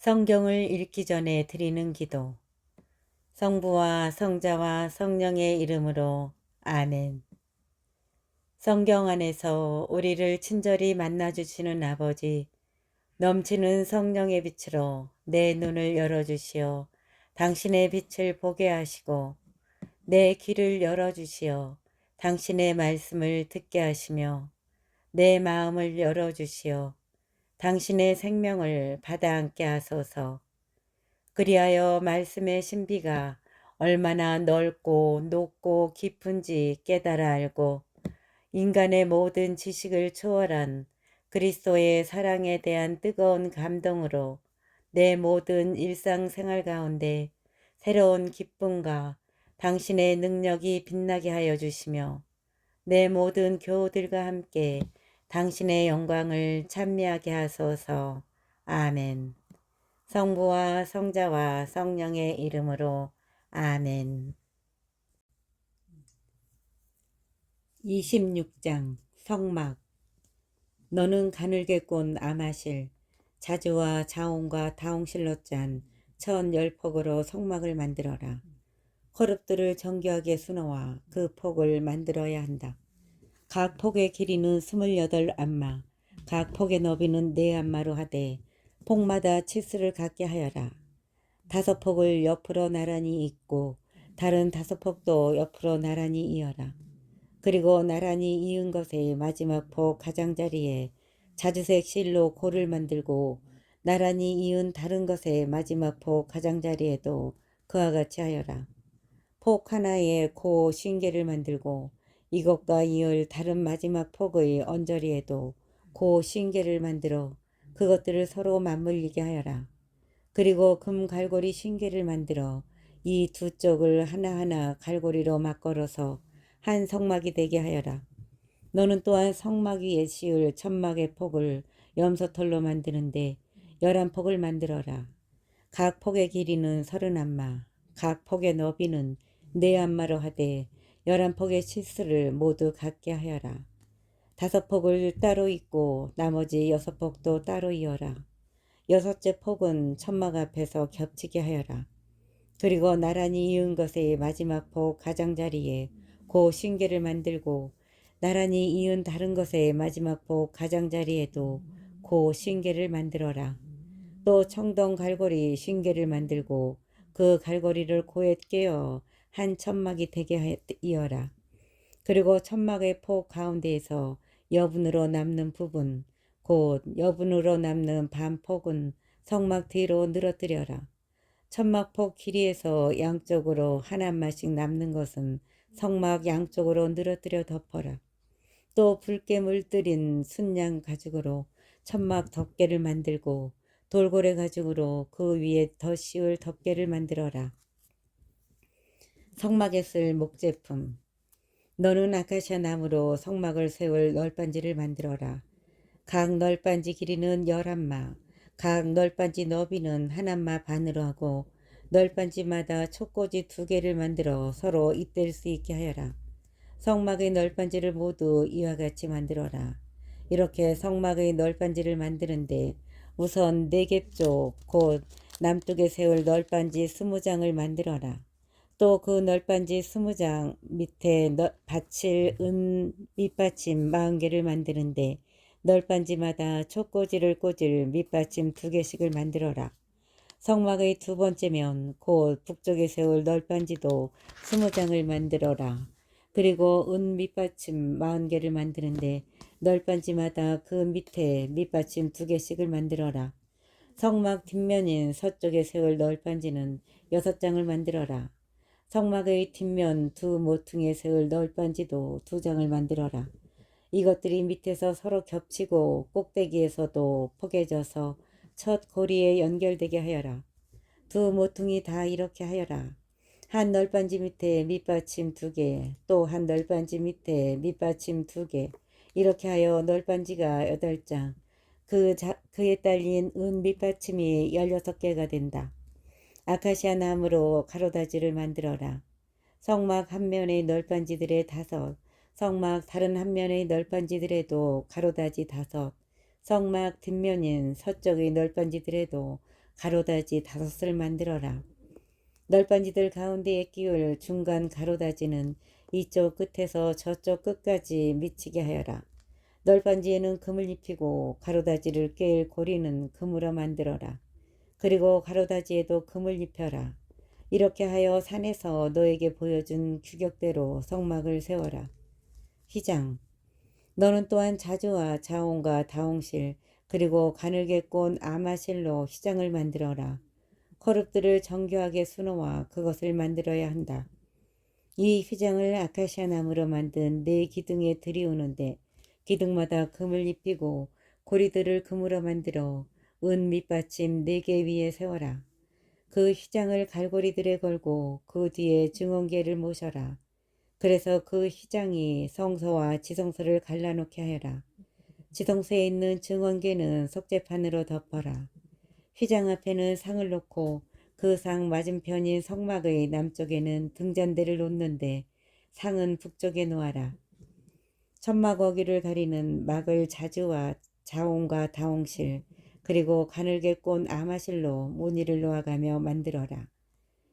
성경을 읽기 전에 드리는 기도. 성부와 성자와 성령의 이름으로 아멘. 성경 안에서 우리를 친절히 만나주시는 아버지, 넘치는 성령의 빛으로 내 눈을 열어주시어 당신의 빛을 보게 하시고, 내 귀를 열어주시어 당신의 말씀을 듣게 하시며, 내 마음을 열어주시어 당신의 생명을 받아 안게 하소서. 그리하여 말씀의 신비가 얼마나 넓고 높고 깊은지 깨달아 알고 인간의 모든 지식을 초월한 그리스도의 사랑에 대한 뜨거운 감동으로 내 모든 일상생활 가운데 새로운 기쁨과 당신의 능력이 빛나게 하여 주시며 내 모든 교우들과 함께 당신의 영광을 찬미하게 하소서. 아멘. 성부와 성자와 성령의 이름으로 아멘. 26장 성막. 너는 가늘게 꼰 아마실, 자주와 자홍과 다홍실로 짠 1010폭으로 성막을 만들어라. 허릅들을 정교하게 수놓아 그 폭을 만들어야 한다. 각 폭의 길이는 28안마, 각 폭의 너비는 4안마로 하되 폭마다 치수를 갖게 하여라. 5폭을 옆으로 나란히 잇고 다른 5폭도 옆으로 나란히 이어라. 그리고 나란히 이은 것의 마지막 폭 가장자리에 자주색 실로 고를 만들고 나란히 이은 다른 것의 마지막 폭 가장자리에도 그와 같이 하여라. 폭 하나에 고 50개를 만들고 이것과 이을 다른 마지막 폭의 언저리에도 고 50개를 만들어 그것들을 서로 맞물리게 하여라. 그리고 금 갈고리 50개를 만들어 이 두 쪽을 하나하나 갈고리로 맞걸어서 한 성막이 되게 하여라. 너는 또한 성막 위에 씌울 천막의 폭을 염소털로 만드는데 11폭을 만들어라. 각 폭의 길이는 30안마, 각 폭의 너비는 4안마로 하되 11폭의 치수를 모두 같게 하여라. 5폭을 따로 잇고 나머지 6폭도 따로 이어라. 6째 폭은 천막 앞에서 겹치게 하여라. 그리고 나란히 이은 것의 마지막 폭 가장자리에 고 50개를 만들고 나란히 이은 다른 것의 마지막 폭 가장자리에도 고 50개를 만들어라. 또 청동 갈고리 50개를 만들고 그 갈고리를 고에 끼어 한 천막이 되게 이어라. 그리고 천막의 폭 가운데에서 여분으로 남는 부분, 곧 여분으로 남는 반폭은 성막 뒤로 늘어뜨려라. 천막폭 길이에서 양쪽으로 하나마씩 남는 것은 성막 양쪽으로 늘어뜨려 덮어라. 또 붉게 물들인 순양 가죽으로 천막 덮개를 만들고 돌고래 가죽으로 그 위에 더 씌울 덮개를 만들어라. 성막에 쓸 목제품. 너는 아카시아 나무로 성막을 세울 널빤지를 만들어라. 각 널빤지 길이는 11마, 각 널빤지 너비는 1안마 반으로 하고 널빤지마다 촉꽂이 2개를 만들어 서로 잇댈 수 있게 하여라. 성막의 널빤지를 모두 이와 같이 만들어라. 이렇게 성막의 널빤지를 만드는데 우선 4개 쪽 곧 남쪽에 세울 널빤지 20장을 만들어라. 또 그 널빤지 20장 밑에 받칠 은 밑받침 40개를 만드는데 널빤지마다 촉꽂이를 꽂을 밑받침 2개씩을 만들어라. 성막의 2번째 면 곧 북쪽에 세울 널빤지도 20장을 만들어라. 그리고 은 밑받침 40개를 만드는데 널빤지마다 그 밑에 밑받침 2개씩을 만들어라. 성막 뒷면인 서쪽에 세울 널빤지는 6장을 만들어라. 성막의 뒷면 2 모퉁이에 세울 널빤지도 2장을 만들어라. 이것들이 밑에서 서로 겹치고 꼭대기에서도 포개져서 첫 고리에 연결되게 하여라. 2 모퉁이 다 이렇게 하여라. 한 널빤지 밑에 밑받침 2개, 또 한 널빤지 밑에 밑받침 2개, 이렇게 하여 널빤지가 8장, 그에 딸린 은 밑받침이 16개가 된다. 아카시아 나무로 가로다지를 만들어라. 성막 한 면의 널빤지들의 5, 성막 다른 한 면의 널빤지들에도 가로다지 5, 성막 뒷면인 서쪽의 널빤지들에도 가로다지 5을 만들어라. 널빤지들 가운데에 끼울 중간 가로다지는 이쪽 끝에서 저쪽 끝까지 미치게 하여라. 널빤지에는 금을 입히고 가로다지를 꿰일 고리는 금으로 만들어라. 그리고 가로다지에도 금을 입혀라. 이렇게 하여 산에서 너에게 보여준 규격대로 성막을 세워라. 휘장. 너는 또한 자주와 자온과 다홍실 그리고 가늘게 꼰 아마실로 휘장을 만들어라. 거룹들을 정교하게 수놓아 그것을 만들어야 한다. 이 휘장을 아카시아 나무로 만든 4기둥에 들이우는데 기둥마다 금을 입히고 고리들을 금으로 만들어 은 밑받침 4개 위에 세워라. 그 휘장을 갈고리들에 걸고 그 뒤에 증언계를 모셔라. 그래서 그 휘장이 성소와 지성소를 갈라놓게 하여라. 지성소에 있는 증언계는 속죄판으로 덮어라. 휘장 앞에는 상을 놓고 그 상 맞은편인 성막의 남쪽에는 등잔대를 놓는데 상은 북쪽에 놓아라. 천막 어귀를 가리는 막을 자주와 자온과 다홍실 그리고 가늘게 꼰 아마실로 무늬를 놓아가며 만들어라.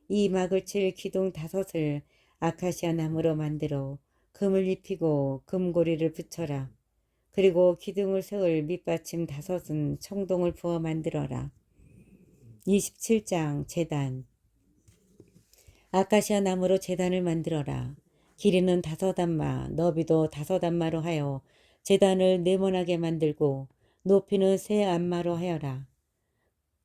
이 막을 칠 기둥 5을 아카시아 나무로 만들어 금을 입히고 금고리를 붙여라. 그리고 기둥을 세울 밑받침 5은 청동을 부어 만들어라. 27장 제단. 아카시아 나무로 제단을 만들어라. 길이는 5안마, 너비도 5안마로 하여 제단을 네모나게 만들고 높이는 3안마로 하여라.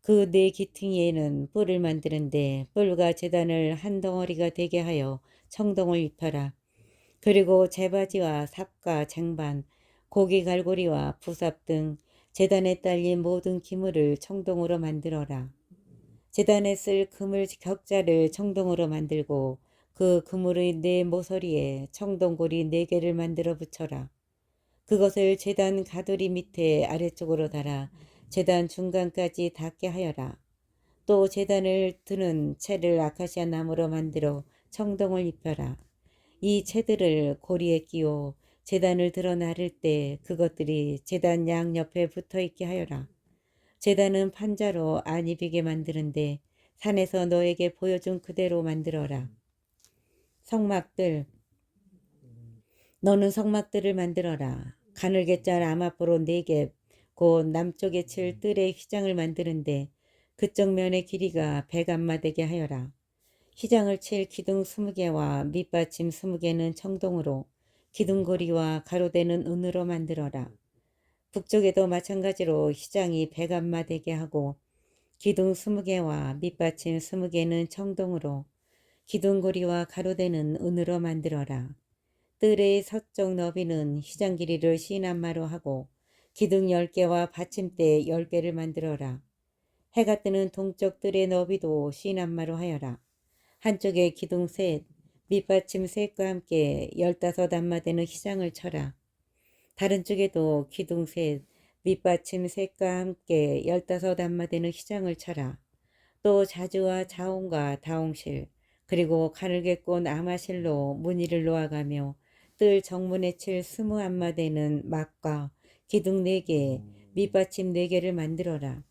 그 4기퉁이에는 뿔을 만드는데 뿔과 제단을 한 덩어리가 되게 하여 청동을 입혀라. 그리고 제바지와 삽과 쟁반, 고기 갈고리와 부삽 등 제단에 딸린 모든 기물을 청동으로 만들어라. 제단에 쓸 그물 격자를 청동으로 만들고 그 그물의 4 모서리에 청동고리 4개를 만들어 붙여라. 그것을 제단 가두리 밑에 아래쪽으로 달아 제단 중간까지 닿게 하여라. 또 제단을 드는 채를 아카시아 나무로 만들어 청동을 입혀라. 이 채들을 고리에 끼워 제단을 들어 나를 때 그것들이 제단 양옆에 붙어있게 하여라. 제단은 판자로 안 입히게 만드는데 산에서 너에게 보여준 그대로 만들어라. 성막들. 너는 성막들을 만들어라. 가늘게 짤 아마포로 4개 곧 남쪽에 칠 뜰의 휘장을 만드는데 그쪽 면의 길이가 100안마 되게 하여라. 휘장을 칠 기둥 20개와 밑받침 20개는 청동으로 기둥고리와 가로대는 은으로 만들어라. 북쪽에도 마찬가지로 휘장이 100안마 되게 하고 기둥 20개와 밑받침 20개는 청동으로 기둥고리와 가로대는 은으로 만들어라. 뜰의 서쪽 너비는 휘장 길이를 50안마로 하고 기둥 10개와 받침대 10개를 만들어라. 해가 뜨는 동쪽 뜰의 너비도 50안마로 하여라. 한쪽에 기둥 3, 밑받침 3과 함께 15안마 되는 휘장을 쳐라. 다른 쪽에도 기둥 3, 밑받침 3과 함께 15안마 되는 휘장을 쳐라. 또 자주와 자온과 다홍실 그리고 가늘게 꼰 아마실로 무늬를 놓아가며 뜰 정문에 칠 20안마 되는 막과 기둥 4개, 밑받침 4개를 만들어라.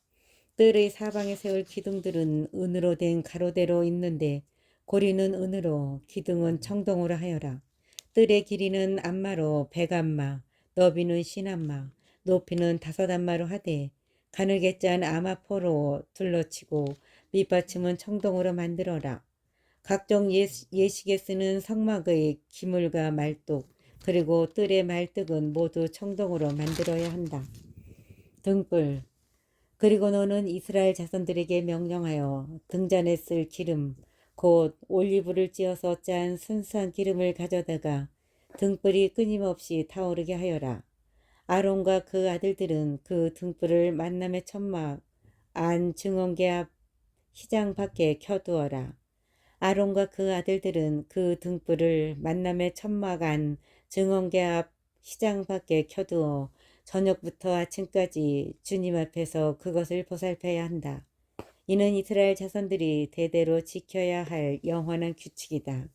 뜰의 사방에 세울 기둥들은 은으로 된 가로대로 있는데 고리는 은으로 기둥은 청동으로 하여라. 뜰의 길이는 안마로 100안마, 너비는 50안마, 높이는 5안마로 하되 가늘게 짠 아마포로 둘러치고 밑받침은 청동으로 만들어라. 각종 예식에 쓰는 성막의 기물과 말뚝 그리고 뜰의 말뚝은 모두 청동으로 만들어야 한다. 등불. 그리고 너는 이스라엘 자손들에게 명령하여 등잔에 쓸 기름 곧 올리브를 찧어서 짠 순수한 기름을 가져다가 등불이 끊임없이 타오르게 하여라. 아론과 그 아들들은 그 등불을 만남의 천막 안 증언계 앞 휘장 밖에 켜두어라. 아론과 그 아들들은 그 등불을 만남의 천막 안 증언계 앞 휘장 밖에 켜두어 저녁부터 아침까지 주님 앞에서 그것을 보살펴야 한다. 이는 이스라엘 자손들이 대대로 지켜야 할 영원한 규칙이다.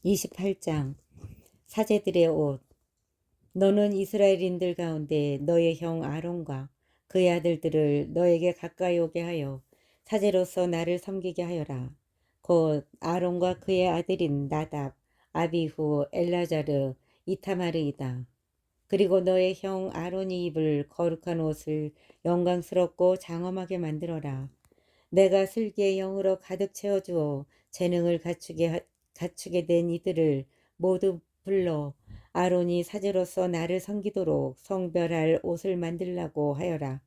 28장 사제들의 옷. 너는 이스라엘인들 가운데 너의 형 아론과 그의 아들들을 너에게 가까이 오게 하여 사제로서 나를 섬기게 하여라. 곧 아론과 그의 아들인 나답, 아비후, 엘라자르, 이타마르이다. 그리고 너의 형 아론이 입을 거룩한 옷을 영광스럽고 장엄하게 만들어라. 내가 슬기의 영으로 가득 채워주어 재능을 갖추게 된 이들을 모두 불러 아론이 사제로서 나를 섬기도록 성별할 옷을 만들라고 하여라.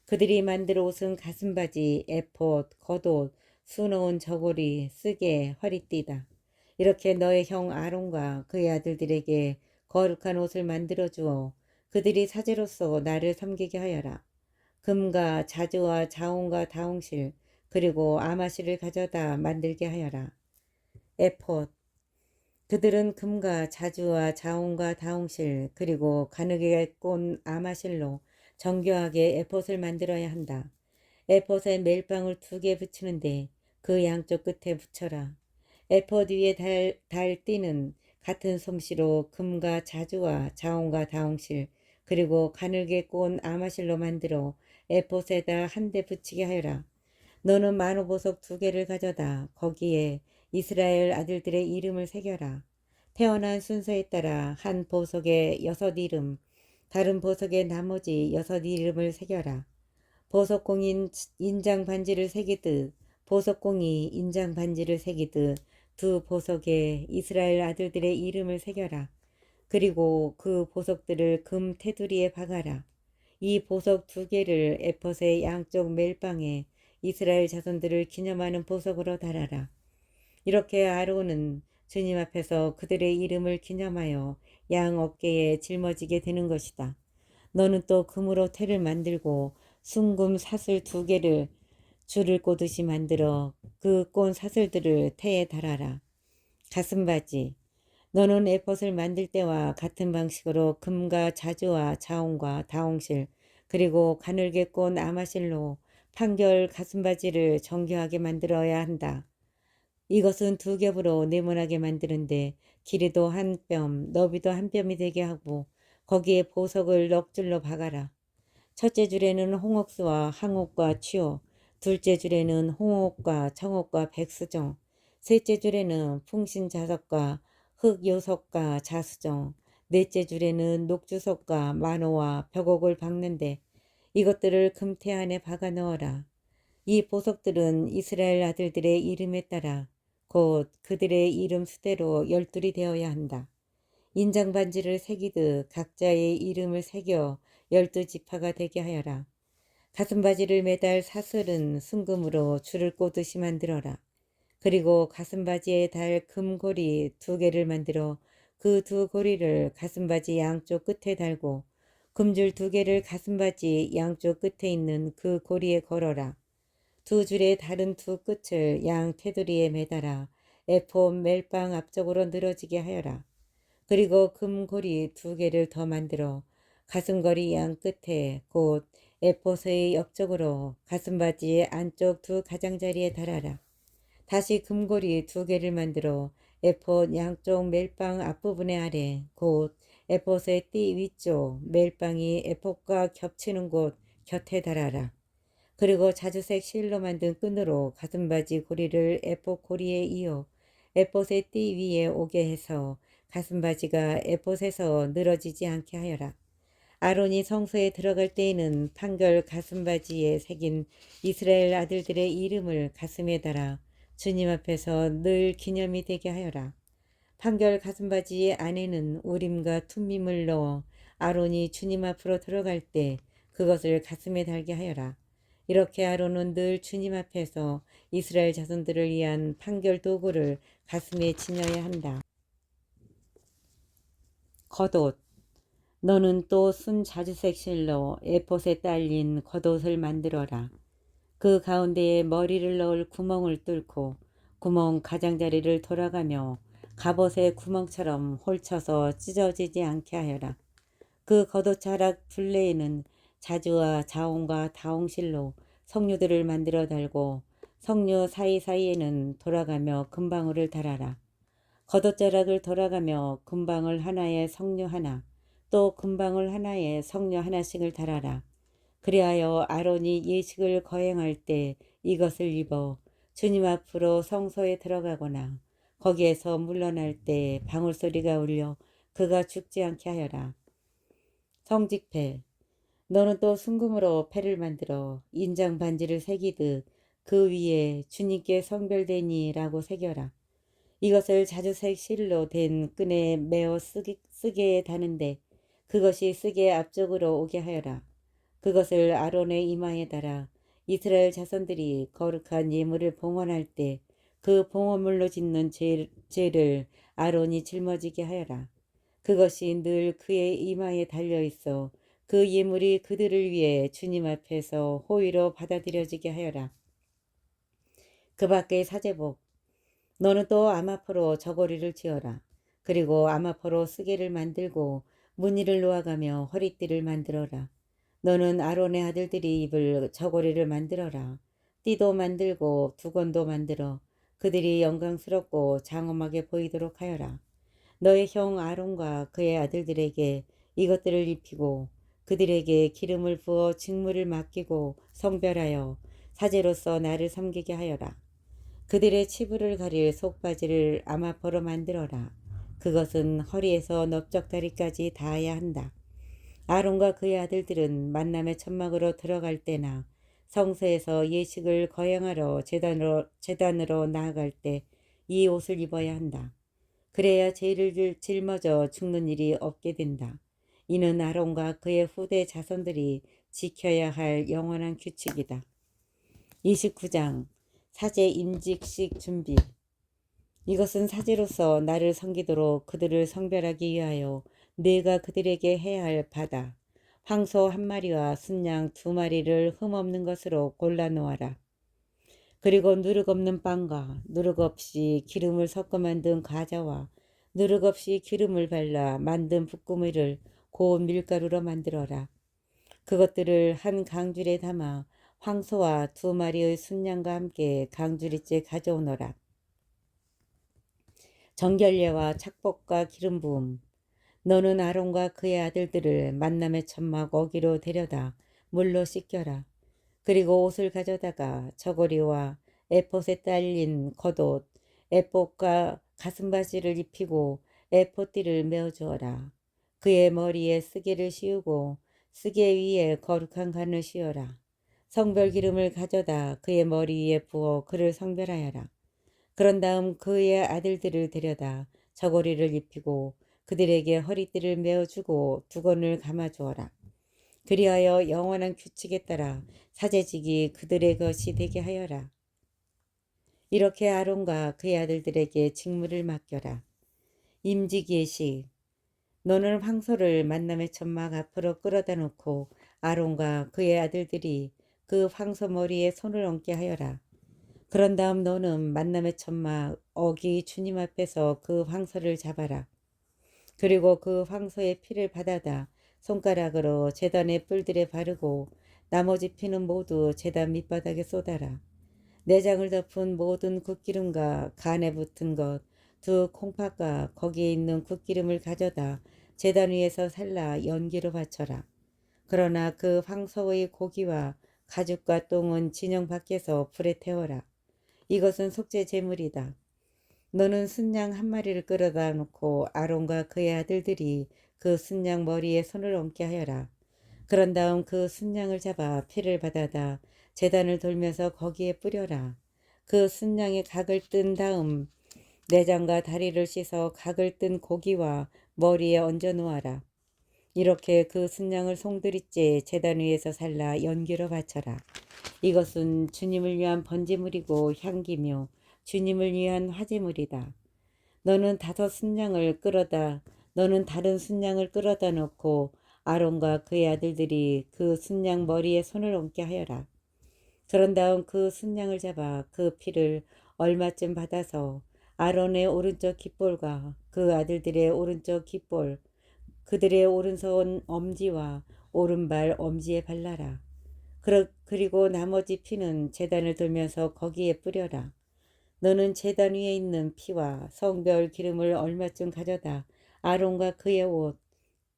그들이 만들 옷은 가슴바지, 에봇, 겉옷, 수놓은 저고리, 쓰개, 허리띠다. 이렇게 너의 형 아론과 그의 아들들에게 거룩한 옷을 만들어 주어 그들이 사제로서 나를 섬기게 하여라. 금과 자주와 자온과 다홍실 그리고 아마실을 가져다 만들게 하여라. 에폿 그들은 금과 자주와 자온과 다홍실 그리고 가느게 꼰 아마실로 정교하게 에폿을 만들어야 한다. 에폿에 멜빵을 2개 붙이는데 그 양쪽 끝에 붙여라. 에폿 위에 달 띠는 같은 솜씨로 금과 자주와 자온과 다홍실 그리고 가늘게 꼰 아마실로 만들어 에폿에다 한 대 붙이게 하여라. 너는 만호보석 2개를 가져다 거기에 이스라엘 아들들의 이름을 새겨라. 태어난 순서에 따라 한 보석에 6 이름, 다른 보석에 나머지 6 이름을 새겨라. 보석공인 인장 반지를 새기듯 보석공이 인장 반지를 새기듯 2 보석에 이스라엘 아들들의 이름을 새겨라. 그리고 그 보석들을 금 테두리에 박아라. 이 보석 2개를 에폿의 양쪽 멜빵에 이스라엘 자손들을 기념하는 보석으로 달아라. 이렇게 아론은 주님 앞에서 그들의 이름을 기념하여 양 어깨에 짊어지게 되는 것이다. 너는 또 금으로 태를 만들고 순금 사슬 2개를 줄을 꼬듯이 만들어 그 꼰 사슬들을 태에 달아라. 가슴바지 너는 에폿을 만들 때와 같은 방식으로 금과 자주와 자온과 다홍실 그리고 가늘게 꼰 아마실로 판결 가슴바지를 정교하게 만들어야 한다. 이것은 2겹으로 네모나게 만드는데 길이도 1뼘, 너비도 1뼘이 되게 하고 거기에 보석을 넉 줄로 박아라. 첫째 줄에는 홍옥수와 항옥과 취호, 둘째 줄에는 홍옥과 청옥과 백수정, 셋째 줄에는 풍신자석과 흑요석과 자수정, 넷째 줄에는 녹주석과 만호와 벽옥을 박는데 이것들을 금태 안에 박아 넣어라. 이 보석들은 이스라엘 아들들의 이름에 따라 곧 그들의 이름 수대로 12이 되어야 한다. 인장 반지를 새기듯 각자의 이름을 새겨 12지파가 되게 하여라. 가슴바지를 매달 사슬은 순금으로 줄을 꼬듯이 만들어라. 그리고 가슴바지에 달 금고리 2개를 만들어 그 2 고리를 가슴바지 양쪽 끝에 달고 금줄 2개를 가슴바지 양쪽 끝에 있는 그 고리에 걸어라. 2 줄의 다른 2 끝을 양 테두리에 매달아 에폿 멜빵 앞쪽으로 늘어지게 하여라. 그리고 금고리 2개를 더 만들어 가슴걸이 양 끝에 곧 에폿의 옆쪽으로 가슴바지의 안쪽 2 가장자리에 달아라. 다시 금고리 2개를 만들어 에폿 양쪽 멜빵 앞부분의 아래 곧 에폿의 띠 위쪽 멜빵이 에폿과 겹치는 곳 곁에 달아라. 그리고 자주색 실로 만든 끈으로 가슴바지 고리를 에폿 고리에 이어 에폿의 띠 위에 오게 해서 가슴바지가 에폿에서 늘어지지 않게 하여라. 아론이 성소에 들어갈 때에는 판결 가슴바지에 새긴 이스라엘 아들들의 이름을 가슴에 달아 주님 앞에서 늘 기념이 되게 하여라. 판결 가슴바지 안에는 우림과 툼밈을 넣어 아론이 주님 앞으로 들어갈 때 그것을 가슴에 달게 하여라. 이렇게 아론은 늘 주님 앞에서 이스라엘 자손들을 위한 판결 도구를 가슴에 지녀야 한다. 겉옷 너는 또 순 자주색 실로 에폿에 딸린 겉옷을 만들어라. 그 가운데에 머리를 넣을 구멍을 뚫고 구멍 가장자리를 돌아가며 갑옷의 구멍처럼 홀쳐서 찢어지지 않게 하여라. 그 겉옷 자락 둘레에는 자주와 자온과 다홍실로 석류들을 만들어 달고 석류 사이사이에는 돌아가며 금방울을 달아라. 겉옷자락을 돌아가며 금방울 하나에 석류 하나, 또 금방울 하나에 석류 하나씩을 달아라. 그리하여 아론이 예식을 거행할 때 이것을 입어 주님 앞으로 성소에 들어가거나 거기에서 물러날 때 방울소리가 울려 그가 죽지 않게 하여라. 성직패. 너는 또 순금으로 패를 만들어 인장 반지를 새기듯 그 위에 주님께 성별되니라고 새겨라. 이것을 자주색 실로 된 끈에 매어 쓰게에 다는데 그것이 쓰게 앞쪽으로 오게 하여라. 그것을 아론의 이마에 달아 이스라엘 자손들이 거룩한 예물을 봉헌할 때 그 봉헌물로 짓는 죄를 아론이 짊어지게 하여라. 그것이 늘 그의 이마에 달려 있어 그 예물이 그들을 위해 주님 앞에서 호의로 받아들여지게 하여라. 그 밖의 사제복. 너는 또 아마포로 저고리를 지어라. 그리고 아마포로 쓰개를 만들고 무늬를 놓아가며 허리띠를 만들어라. 너는 아론의 아들들이 입을 저고리를 만들어라. 띠도 만들고 두건도 만들어 그들이 영광스럽고 장엄하게 보이도록 하여라. 너의 형 아론과 그의 아들들에게 이것들을 입히고 그들에게 기름을 부어 직무를 맡기고 성별하여 사제로서 나를 섬기게 하여라. 그들의 치부를 가릴 속바지를 아마포로 만들어라. 그것은 허리에서 넓적다리까지 닿아야 한다. 아론과 그의 아들들은 만남의 천막으로 들어갈 때나 성소에서 예식을 거행하러 제단으로 나아갈 때 이 옷을 입어야 한다. 그래야 죄를 짊어져 죽는 일이 없게 된다. 이는 아론과 그의 후대 자손들이 지켜야 할 영원한 규칙이다. 29장 사제 임직식 준비. 이것은 사제로서 나를 섬기도록 그들을 성별하기 위하여 내가 그들에게 해야 할 바다. 황소 1마리와 순양 2마리를 흠없는 것으로 골라 놓아라. 그리고 누룩 없는 빵과 누룩 없이 기름을 섞어 만든 과자와 누룩 없이 기름을 발라 만든 붓구미를 고운 밀가루로 만들어라. 그것들을 한 강줄에 담아 황소와 2마리의 순양과 함께 강줄이째 가져오너라. 정결례와 착복과 기름 부음. 너는 아론과 그의 아들들을 만남의 천막 어기로 데려다 물로 씻겨라. 그리고 옷을 가져다가 저고리와 에봇에 딸린 겉옷, 에봇과 가슴바지를 입히고 에봇띠를 메어주어라. 그의 머리에 쓰개를 씌우고 쓰개 위에 거룩한 관을 씌워라. 성별 기름을 가져다 그의 머리 위에 부어 그를 성별하여라. 그런 다음 그의 아들들을 데려다 저고리를 입히고 그들에게 허리띠를 메어주고 두건을 감아주어라. 그리하여 영원한 규칙에 따라 사제직이 그들의 것이 되게 하여라. 이렇게 아론과 그의 아들들에게 직무를 맡겨라. 임직예식. 너는 황소를 만남의 천막 앞으로 끌어다 놓고 아론과 그의 아들들이 그 황소 머리에 손을 얹게 하여라. 그런 다음 너는 만남의 천막 어기 주님 앞에서 그 황소를 잡아라. 그리고 그 황소의 피를 받아다 손가락으로 제단의 뿔들에 바르고 나머지 피는 모두 제단 밑바닥에 쏟아라. 내장을 덮은 모든 굿기름과 간에 붙은 것, 2콩팥과 거기에 있는 굿기름을 가져다 제단 위에서 살라 연기로 바쳐라. 그러나 그 황소의 고기와 가죽과 똥은 진영 밖에서 불에 태워라. 이것은 속죄 제물이다. 너는 순양 1마리를 끌어다 놓고 아론과 그의 아들들이 그 순양 머리에 손을 얹게 하여라. 그런 다음 그 순양을 잡아 피를 받아다 제단을 돌면서 거기에 뿌려라. 그 순양의 각을 뜬 다음 내장과 다리를 씻어 각을 뜬 고기와 머리에 얹어 놓아라. 이렇게 그 순양을 송두리째 제단 위에서 살라 연기로 바쳐라. 이것은 주님을 위한 번제물이고 향기며 주님을 위한 화제물이다. 너는 다른 순양을 끌어다 놓고 아론과 그의 아들들이 그 순양 머리에 손을 얹게 하여라. 그런 다음 그 순양을 잡아 그 피를 얼마쯤 받아서 아론의 오른쪽 깃볼과 그 아들들의 오른쪽 깃볼, 그들의 오른손 엄지와 오른발 엄지에 발라라. 그리고 나머지 피는 제단을 돌면서 거기에 뿌려라. 너는 제단 위에 있는 피와 성별 기름을 얼마쯤 가져다 아론과 그의 옷,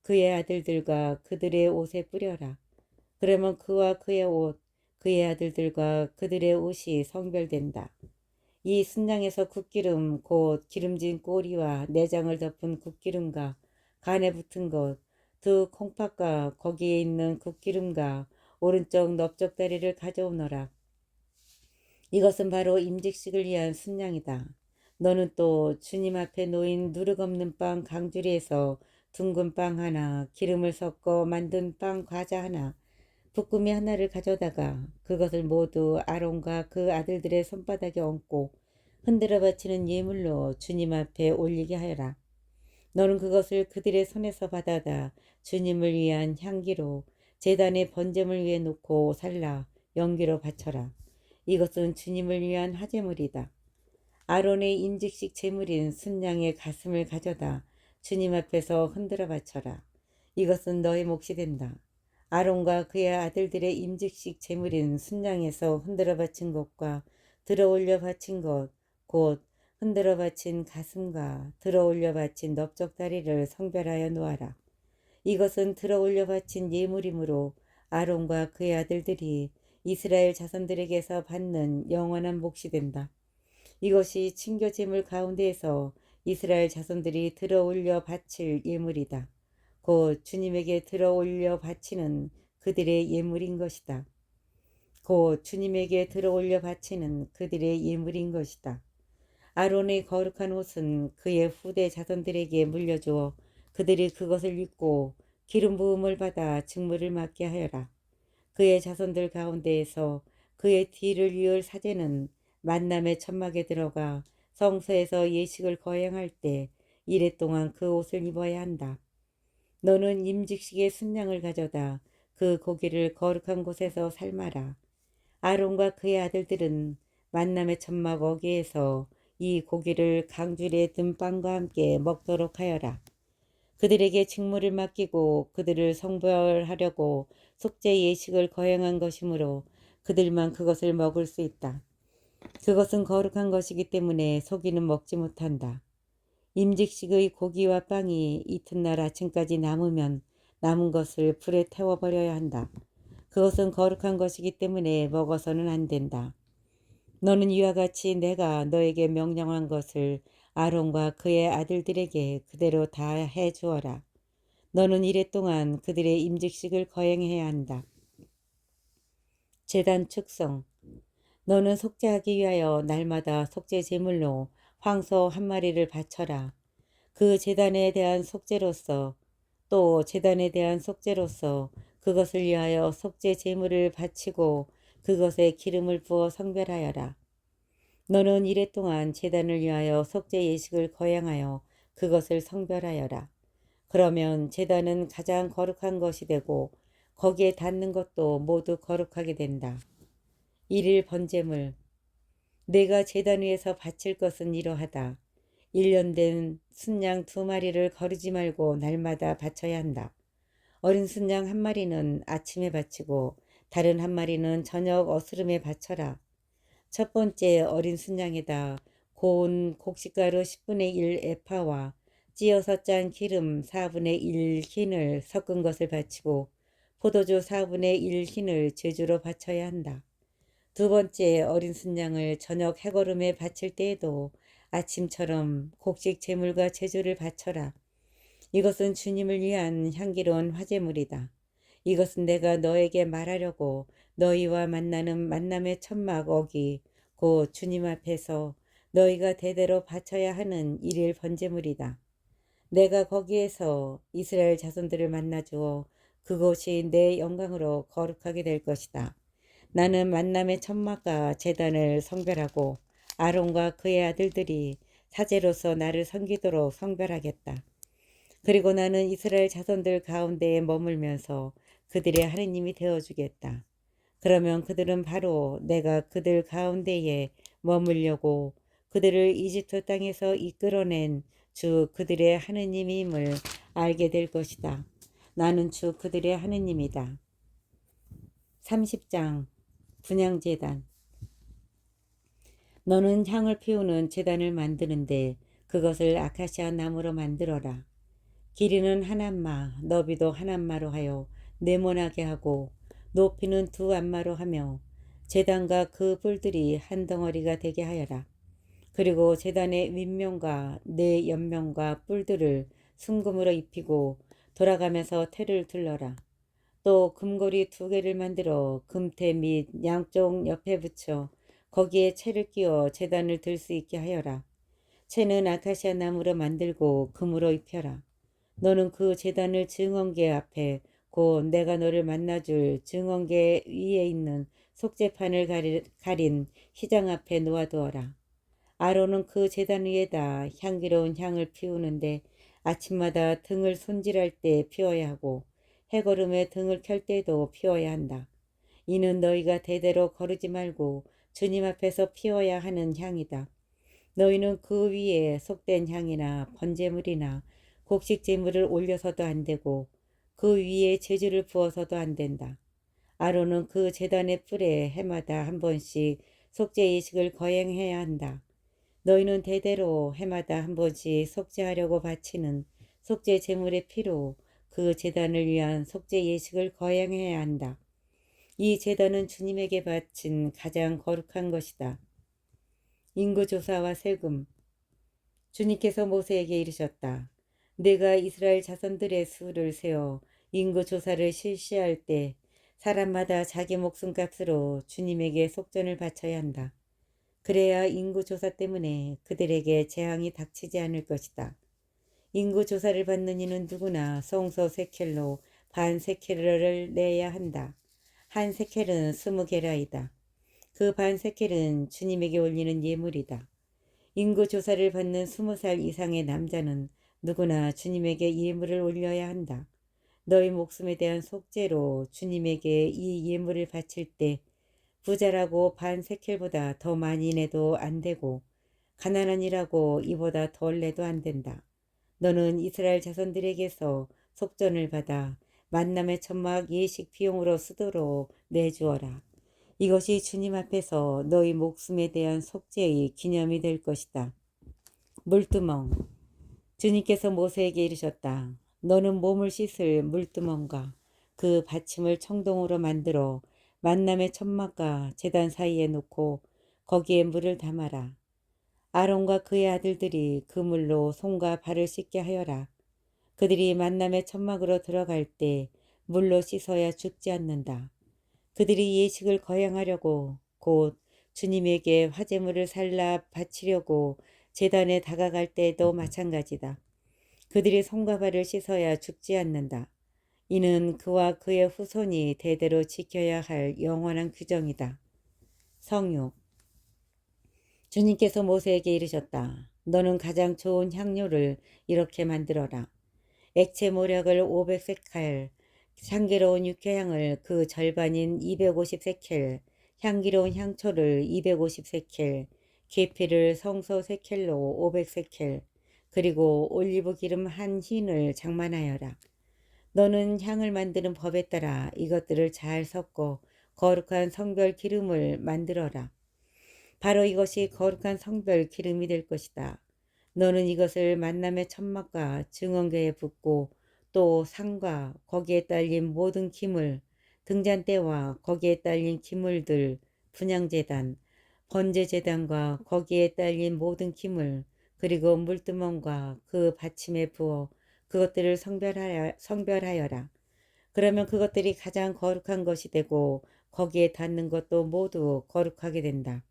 그의 아들들과 그들의 옷에 뿌려라. 그러면 그와 그의 옷, 그의 아들들과 그들의 옷이 성별된다. 이 순양에서 굿기름 곧 기름진 꼬리와 내장을 덮은 굿기름과 간에 붙은 것, 두 콩팥과 거기에 있는 굿기름과 오른쪽 넓적다리를 가져오너라. 이것은 바로 임직식을 위한 순양이다. 너는 또 주님 앞에 놓인 누룩 없는 빵 강주리에서 둥근 빵 하나, 기름을 섞어 만든 빵 과자 하나, 볶음이 하나를 가져다가 그것을 모두 아론과 그 아들들의 손바닥에 얹고 흔들어 바치는 예물로 주님 앞에 올리게 하여라. 너는 그것을 그들의 손에서 받아다 주님을 위한 향기로 제단의 번제물 위에 놓고 살라 연기로 바쳐라. 이것은 주님을 위한 화제물이다. 아론의 임직식 제물인 순양의 가슴을 가져다 주님 앞에서 흔들어 바쳐라. 이것은 너의 몫이 된다. 아론과 그의 아들들의 임직식 제물인 순양에서 흔들어 바친 것과 들어 올려 바친 것, 곧 흔들어 바친 가슴과 들어 올려 바친 넓적다리를 성별하여 놓아라. 이것은 들어 올려 바친 예물이므로 아론과 그의 아들들이 이스라엘 자손들에게서 받는 영원한 몫이 된다. 이것이 친교 제물 가운데에서 이스라엘 자손들이 들어 올려 바칠 예물이다. 곧 주님에게 들어 올려 바치는 그들의 예물인 것이다. 곧 주님에게 들어 올려 바치는 그들의 예물인 것이다. 아론의 거룩한 옷은 그의 후대 자손들에게 물려주어 그들이 그것을 입고 기름 부음을 받아 직무를 맡게 하여라. 그의 자손들 가운데에서 그의 뒤를 이을 사제는 만남의 천막에 들어가 성소에서 예식을 거행할 때 이레 동안 그 옷을 입어야 한다. 너는 임직식의 순양을 가져다 그 고기를 거룩한 곳에서 삶아라. 아론과 그의 아들들은 만남의 천막 어귀에서 이 고기를 강줄에 든 빵과 함께 먹도록 하여라. 그들에게 직무를 맡기고 그들을 성별하려고 속죄 예식을 거행한 것이므로 그들만 그것을 먹을 수 있다. 그것은 거룩한 것이기 때문에 소기는 먹지 못한다. 임직식의 고기와 빵이 이튿날 아침까지 남으면 남은 것을 불에 태워버려야 한다. 그것은 거룩한 것이기 때문에 먹어서는 안 된다. 너는 이와 같이 내가 너에게 명령한 것을 아론과 그의 아들들에게 그대로 다 해주어라. 너는 이레 동안 그들의 임직식을 거행해야 한다. 제단 축성. 너는 속죄하기 위하여 날마다 속죄 제물로 황소 한 마리를 바쳐라. 그 제단에 대한 속죄로서 또 제단에 대한 속죄로서 그것을 위하여 속죄 제물을 바치고 그것에 기름을 부어 성별하여라. 너는 이레 동안 제단을 위하여 속죄 예식을 거행하여 그것을 성별하여라. 그러면 제단은 가장 거룩한 것이 되고 거기에 닿는 것도 모두 거룩하게 된다. 일일 번제물. 내가 제단 위에서 바칠 것은 이러하다. 1년 된 순양 2마리를 거르지 말고 날마다 바쳐야 한다. 어린 순양 1마리는 아침에 바치고 다른 1마리는 저녁 어스름에 바쳐라. 첫 번째 어린 순양에다 고운 곡식가루 10분의 1 에파와 찌어서 짠 기름 4분의 1 흰을 섞은 것을 바치고 포도주 4분의 1 흰을 제주로 바쳐야 한다. 두 번째 어린 순양을 저녁 해거름에 바칠 때에도 아침처럼 곡식 제물과 제주를 바쳐라. 이것은 주님을 위한 향기로운 화제물이다. 이것은 내가 너에게 말하려고 너희와 만나는 만남의 천막 어기 곧 주님 앞에서 너희가 대대로 바쳐야 하는 일일 번제물이다. 내가 거기에서 이스라엘 자손들을 만나주어 그곳이 내 영광으로 거룩하게 될 것이다. 나는 만남의 천막과 제단을 성별하고 아론과 그의 아들들이 사제로서 나를 섬기도록 성별하겠다. 그리고 나는 이스라엘 자손들 가운데에 머물면서 그들의 하느님이 되어주겠다. 그러면 그들은 바로 내가 그들 가운데에 머물려고 그들을 이집트 땅에서 이끌어낸 주 그들의 하느님임을 알게 될 것이다. 나는 주 그들의 하느님이다. 30장 분향제단. 너는 향을 피우는 제단을 만드는데 그것을 아카시아 나무로 만들어라. 길이는 1 마, 너비도 1 마로 하여 네모나게 하고 높이는 2안마로 하며 제단과 그 뿔들이 한 덩어리가 되게 하여라. 그리고 제단의 윗면과 네 옆면과 뿔들을 순금으로 입히고 돌아가면서 테를 둘러라. 또 금고리 2개를 만들어 금테 및 양쪽 옆에 붙여 거기에 채를 끼워 제단을 들 수 있게 하여라. 채는 아카시아 나무로 만들고 금으로 입혀라. 너는 그 제단을 증언계 앞에 곧 내가 너를 만나줄 증언계 위에 있는 속죄판을 가린 휘장 앞에 놓아두어라. 아론은 그 제단 위에다 향기로운 향을 피우는데 아침마다 등을 손질할 때 피워야 하고 해거름에 등을 켤 때도 피워야 한다. 이는 너희가 대대로 거르지 말고 주님 앞에서 피워야 하는 향이다. 너희는 그 위에 속된 향이나 번제물이나 곡식 제물을 올려서도 안 되고 그 위에 제주를 부어서도 안 된다. 아론은 그 제단의 뿔에 해마다 한 번씩 속죄 예식을 거행해야 한다. 너희는 대대로 해마다 한 번씩 속죄하려고 바치는 속죄 제물의 피로 그 제단을 위한 속죄 예식을 거행해야 한다. 이 제단은 주님에게 바친 가장 거룩한 것이다. 인구조사와 세금. 주님께서 모세에게 이르셨다. 내가 이스라엘 자손들의 수를 세어 인구조사를 실시할 때 사람마다 자기 목숨값으로 주님에게 속전을 바쳐야 한다. 그래야 인구조사 때문에 그들에게 재앙이 닥치지 않을 것이다. 인구조사를 받는 이는 누구나 송소 세켈로 반 세켈을 내야 한다. 한 세켈은 20게라이다. 그 반 세켈은 주님에게 올리는 예물이다. 인구조사를 받는 20살 이상의 남자는 누구나 주님에게 예물을 올려야 한다. 너희 목숨에 대한 속죄로 주님에게 이 예물을 바칠 때 부자라고 반 세켈보다 더 많이 내도 안 되고 가난한 이라고 이보다 덜 내도 안 된다. 너는 이스라엘 자손들에게서 속전을 받아 만남의 천막 예식 비용으로 쓰도록 내주어라. 이것이 주님 앞에서 너희 목숨에 대한 속죄의 기념이 될 것이다. 물두멍. 주님께서 모세에게 이르셨다. 너는 몸을 씻을 물두멍과 그 받침을 청동으로 만들어 만남의 천막과 제단 사이에 놓고 거기에 물을 담아라. 아론과 그의 아들들이 그 물로 손과 발을 씻게 하여라. 그들이 만남의 천막으로 들어갈 때 물로 씻어야 죽지 않는다. 그들이 예식을 거행하려고 곧 주님에게 화제물을 살라 바치려고 제단에 다가갈 때에도 마찬가지다. 그들이 손과 발을 씻어야 죽지 않는다. 이는 그와 그의 후손이 대대로 지켜야 할 영원한 규정이다. 성육. 주님께서 모세에게 이르셨다. 너는 가장 좋은 향료를 이렇게 만들어라. 액체 모략을 500세칼, 향기로운 육회향을 그 절반인 250세켈, 향기로운 향초를 250세켈, 계피를 성소 세켈로 500세켈, 그리고 올리브 기름 한 흰을 장만하여라. 너는 향을 만드는 법에 따라 이것들을 잘 섞어 거룩한 성별 기름을 만들어라. 바로 이것이 거룩한 성별 기름이 될 것이다. 너는 이것을 만남의 천막과 증언궤에 붓고 또 상과 거기에 딸린 모든 기물, 등잔대와 거기에 딸린 기물들, 분향제단, 번제제단과 거기에 딸린 모든 기물, 그리고 물두멍과 그 받침에 부어 그것들을 성별하여라. 그러면 그것들이 가장 거룩한 것이 되고 거기에 닿는 것도 모두 거룩하게 된다.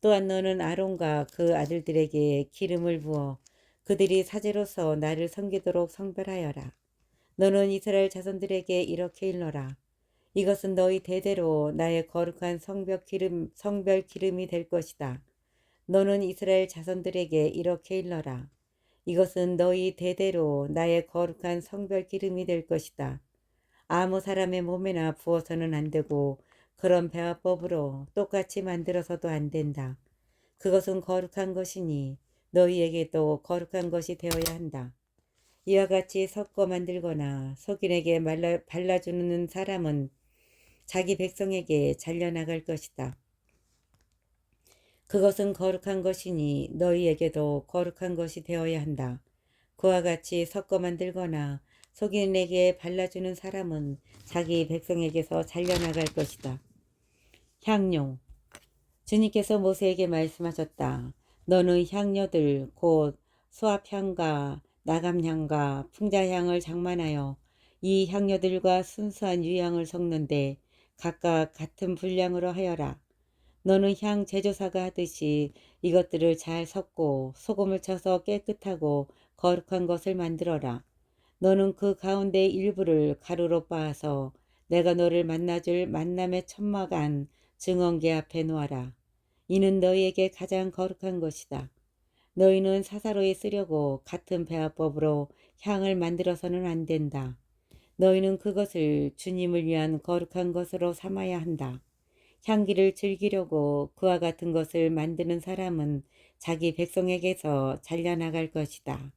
또한 너는 아론과 그 아들들에게 기름을 부어 그들이 사제로서 나를 섬기도록 성별하여라. 너는 이스라엘 자손들에게 이렇게 일러라. 이것은 너희 대대로 나의 거룩한 성별 기름이 될 것이다. 너는 이스라엘 자손들에게 이렇게 일러라. 이것은 너희 대대로 나의 거룩한 성별 기름이 될 것이다. 아무 사람의 몸에나 부어서는 안 되고 그런 배화법으로 똑같이 만들어서도 안 된다. 그것은 거룩한 것이니 너희에게도 거룩한 것이 되어야 한다. 이와 같이 섞어 만들거나 속인에게 발라주는 사람은 자기 백성에게 잘려나갈 것이다. 그것은 거룩한 것이니 너희에게도 거룩한 것이 되어야 한다. 그와 같이 섞어 만들거나 속인에게 발라주는 사람은 자기 백성에게서 잘려나갈 것이다. 향료. 주님께서 모세에게 말씀하셨다. 너는 향료들 곧 수압향과 나감향과 풍자향을 장만하여 이 향료들과 순수한 유향을 섞는데 각각 같은 분량으로 하여라. 너는 향 제조사가 하듯이 이것들을 잘 섞고 소금을 쳐서 깨끗하고 거룩한 것을 만들어라. 너는 그 가운데 일부를 가루로 빻아서 내가 너를 만나줄 만남의 천막 안 증언계 앞에 놓아라. 이는 너희에게 가장 거룩한 것이다. 너희는 사사로이 쓰려고 같은 배합법으로 향을 만들어서는 안 된다. 너희는 그것을 주님을 위한 거룩한 것으로 삼아야 한다. 향기를 즐기려고 그와 같은 것을 만드는 사람은 자기 백성에게서 잘려나갈 것이다.